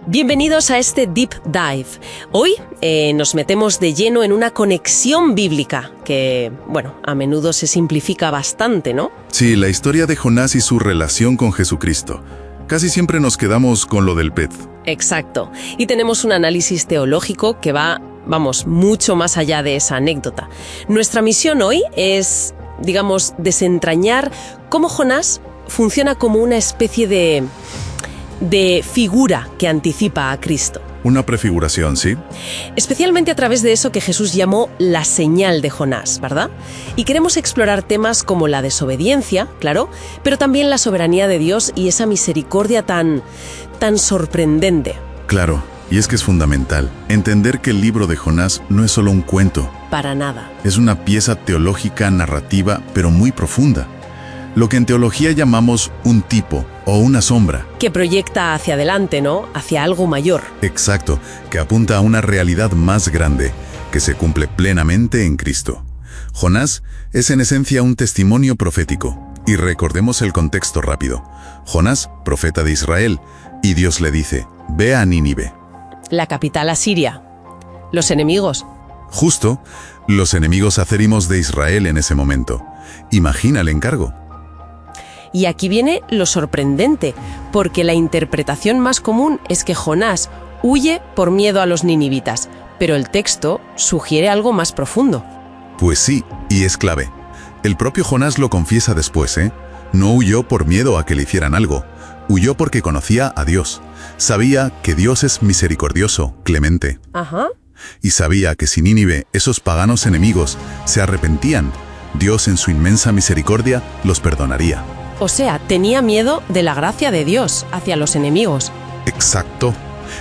Bienvenidos a este Deep Dive. Hoy nos metemos de lleno en una conexión bíblica que, a menudo se simplifica bastante, ¿no? Sí, la historia de Jonás y su relación con Jesucristo. Casi siempre nos quedamos con lo del pez. Exacto. Y tenemos un análisis teológico que va, mucho más allá de esa anécdota. Nuestra misión hoy es, desentrañar cómo Jonás funciona como una especie de figura que anticipa a Cristo. Una prefiguración, ¿sí? Especialmente a través de eso que Jesús llamó la señal de Jonás, ¿verdad? Y queremos explorar temas como la desobediencia, claro, pero también la soberanía de Dios y esa misericordia tan sorprendente. Claro, y es que es fundamental entender que el libro de Jonás no es solo un cuento. Para nada. Es una pieza teológica narrativa, pero muy profunda. Lo que en teología llamamos un tipo o una sombra. Que proyecta hacia adelante, ¿no? Hacia algo mayor. Exacto, que apunta a una realidad más grande, que se cumple plenamente en Cristo. Jonás es en esencia un testimonio profético. Y recordemos el contexto rápido. Jonás, profeta de Israel, y Dios le dice, ve a Nínive. La capital asiria. Los enemigos. Justo, los enemigos acérimos de Israel en ese momento. Imagina el encargo. Y aquí viene lo sorprendente, porque la interpretación más común es que Jonás huye por miedo a los ninivitas, pero el texto sugiere algo más profundo. Pues sí, y es clave. El propio Jonás lo confiesa después, ¿eh? No huyó por miedo a que le hicieran algo, huyó porque conocía a Dios. Sabía que Dios es misericordioso, clemente. Ajá. Y sabía que si Nínive, esos paganos enemigos, se arrepentían, Dios en su inmensa misericordia los perdonaría. O sea, tenía miedo de la gracia de Dios hacia los enemigos. Exacto.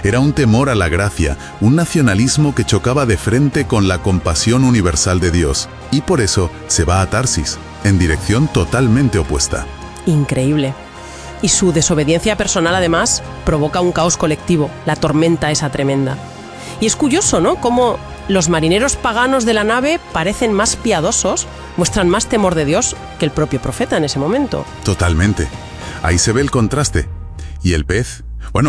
Era un temor a la gracia, un nacionalismo que chocaba de frente con la compasión universal de Dios. Y por eso se va a Tarsis, en dirección totalmente opuesta. Increíble. Y su desobediencia personal, además, provoca un caos colectivo, la tormenta esa tremenda. Y es curioso, ¿no? Cómo los marineros paganos de la nave parecen más piadosos, muestran más temor de Dios que el propio profeta en ese momento. Totalmente. Ahí se ve el contraste. Y el pez,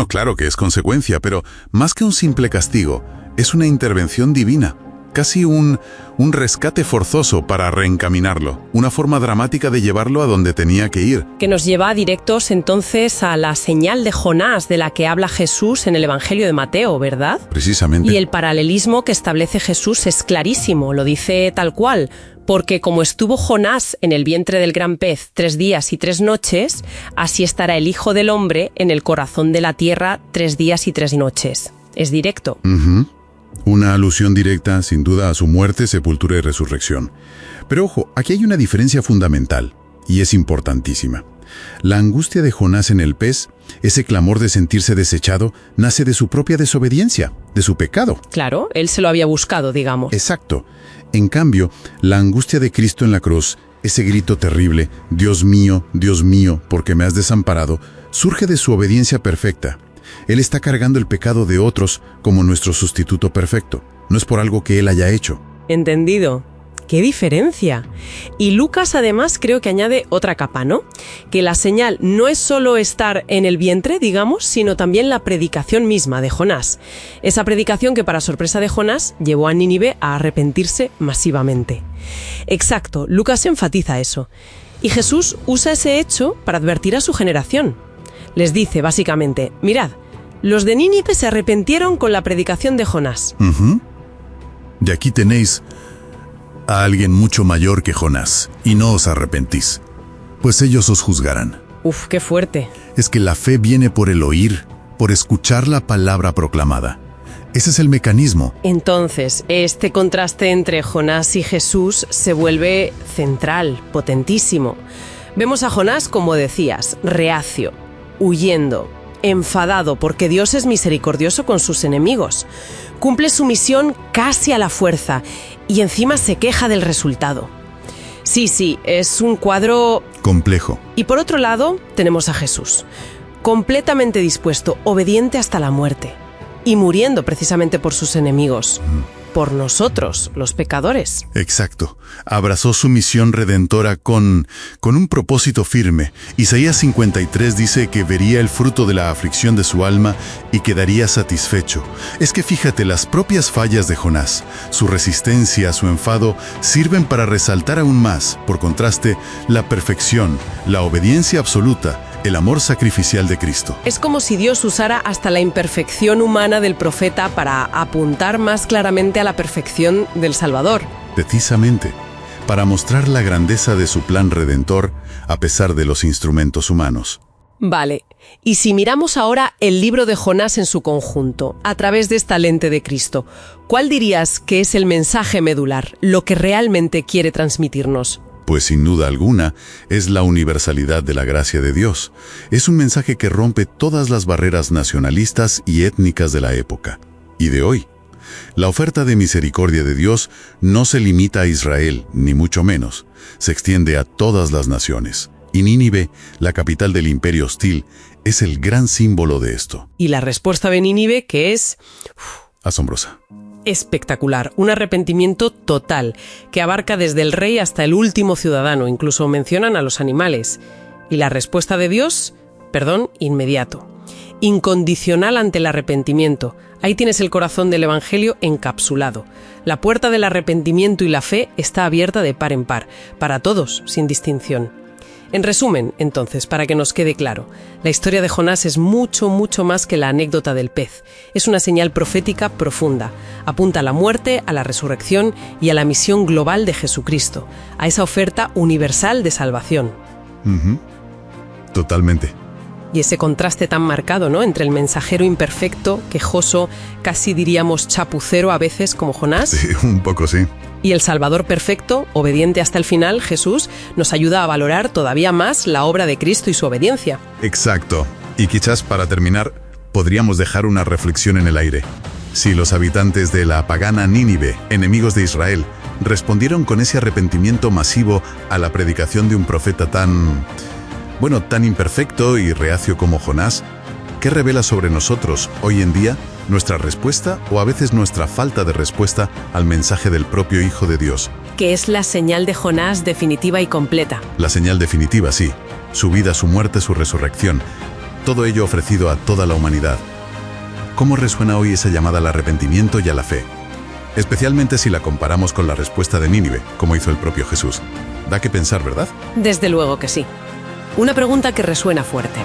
claro que es consecuencia, pero más que un simple castigo, es una intervención divina. Casi un rescate forzoso para reencaminarlo, una forma dramática de llevarlo a donde tenía que ir. Que nos lleva directos entonces a la señal de Jonás de la que habla Jesús en el Evangelio de Mateo, ¿verdad? Precisamente. Y el paralelismo que establece Jesús es clarísimo, lo dice tal cual, porque como estuvo Jonás en el vientre del gran pez 3 días y 3 noches, así estará el Hijo del Hombre en el corazón de la tierra 3 días y 3 noches. Es directo. Una alusión directa, sin duda, a su muerte, sepultura y resurrección. Pero ojo, aquí hay una diferencia fundamental, y es importantísima. La angustia de Jonás en el pez, ese clamor de sentirse desechado, nace de su propia desobediencia, de su pecado. Claro, él se lo había buscado, digamos. Exacto. En cambio, la angustia de Cristo en la cruz, ese grito terrible, Dios mío, ¿por qué me has desamparado?, surge de su obediencia perfecta. Él está cargando el pecado de otros como nuestro sustituto perfecto. No es por algo que él haya hecho. Entendido. ¡Qué diferencia! Y Lucas además creo que añade otra capa, ¿no? Que la señal no es solo estar en el vientre, sino también la predicación misma de Jonás. Esa predicación que para sorpresa de Jonás llevó a Nínive a arrepentirse masivamente. Exacto, Lucas enfatiza eso. Y Jesús usa ese hecho para advertir a su generación. Les dice básicamente, mirad, los de Nínive se arrepintieron con la predicación de Jonás. Y aquí tenéis a alguien mucho mayor que Jonás, y no os arrepentís, pues ellos os juzgarán. Uf, qué fuerte. Es que la fe viene por el oír, por escuchar la palabra proclamada. Ese es el mecanismo. Entonces, este contraste entre Jonás y Jesús se vuelve central, potentísimo. Vemos a Jonás, como decías, reacio, huyendo, enfadado porque Dios es misericordioso con sus enemigos. Cumple su misión casi a la fuerza y encima se queja del resultado. Sí, es un cuadro complejo. Y por otro lado, tenemos a Jesús, completamente dispuesto, obediente hasta la muerte y muriendo precisamente por sus enemigos. por nosotros, los pecadores. Exacto. Abrazó su misión redentora con un propósito firme. Isaías 53 dice que vería el fruto de la aflicción de su alma y quedaría satisfecho. Es que fíjate, las propias fallas de Jonás, su resistencia, su enfado, sirven para resaltar aún más, por contraste, la perfección, la obediencia absoluta, el amor sacrificial de Cristo. Es como si Dios usara hasta la imperfección humana del profeta para apuntar más claramente a la perfección del Salvador. Precisamente, para mostrar la grandeza de su plan redentor a pesar de los instrumentos humanos. Vale, y si miramos ahora el libro de Jonás en su conjunto, a través de esta lente de Cristo, ¿cuál dirías que es el mensaje medular, lo que realmente quiere transmitirnos? Pues sin duda alguna, es la universalidad de la gracia de Dios. Es un mensaje que rompe todas las barreras nacionalistas y étnicas de la época. Y de hoy. La oferta de misericordia de Dios no se limita a Israel, ni mucho menos. Se extiende a todas las naciones. Y Nínive, la capital del imperio hostil, es el gran símbolo de esto. Y la respuesta de Nínive, que es asombrosa. Espectacular, un arrepentimiento total, que abarca desde el rey hasta el último ciudadano, incluso mencionan a los animales. Y la respuesta de Dios, inmediato. Incondicional ante el arrepentimiento. Ahí tienes el corazón del Evangelio encapsulado. La puerta del arrepentimiento y la fe está abierta de par en par, para todos, sin distinción. En resumen, entonces, para que nos quede claro, la historia de Jonás es mucho, mucho más que la anécdota del pez. Es una señal profética profunda. Apunta a la muerte, a la resurrección y a la misión global de Jesucristo, a esa oferta universal de salvación. Totalmente. Y ese contraste tan marcado, ¿no?, entre el mensajero imperfecto, quejoso, casi diríamos chapucero a veces como Jonás. Sí, un poco sí. Y el Salvador perfecto, obediente hasta el final, Jesús, nos ayuda a valorar todavía más la obra de Cristo y su obediencia. Exacto. Y quizás para terminar, podríamos dejar una reflexión en el aire. Si los habitantes de la pagana Nínive, enemigos de Israel, respondieron con ese arrepentimiento masivo a la predicación de un profeta tan imperfecto y reacio como Jonás, ¿qué revela sobre nosotros hoy en día nuestra respuesta o a veces nuestra falta de respuesta al mensaje del propio Hijo de Dios? Que es la señal de Jonás definitiva y completa. La señal definitiva, sí. Su vida, su muerte, su resurrección. Todo ello ofrecido a toda la humanidad. ¿Cómo resuena hoy esa llamada al arrepentimiento y a la fe? Especialmente si la comparamos con la respuesta de Nínive, como hizo el propio Jesús. Da que pensar, ¿verdad? Desde luego que sí. Una pregunta que resuena fuerte.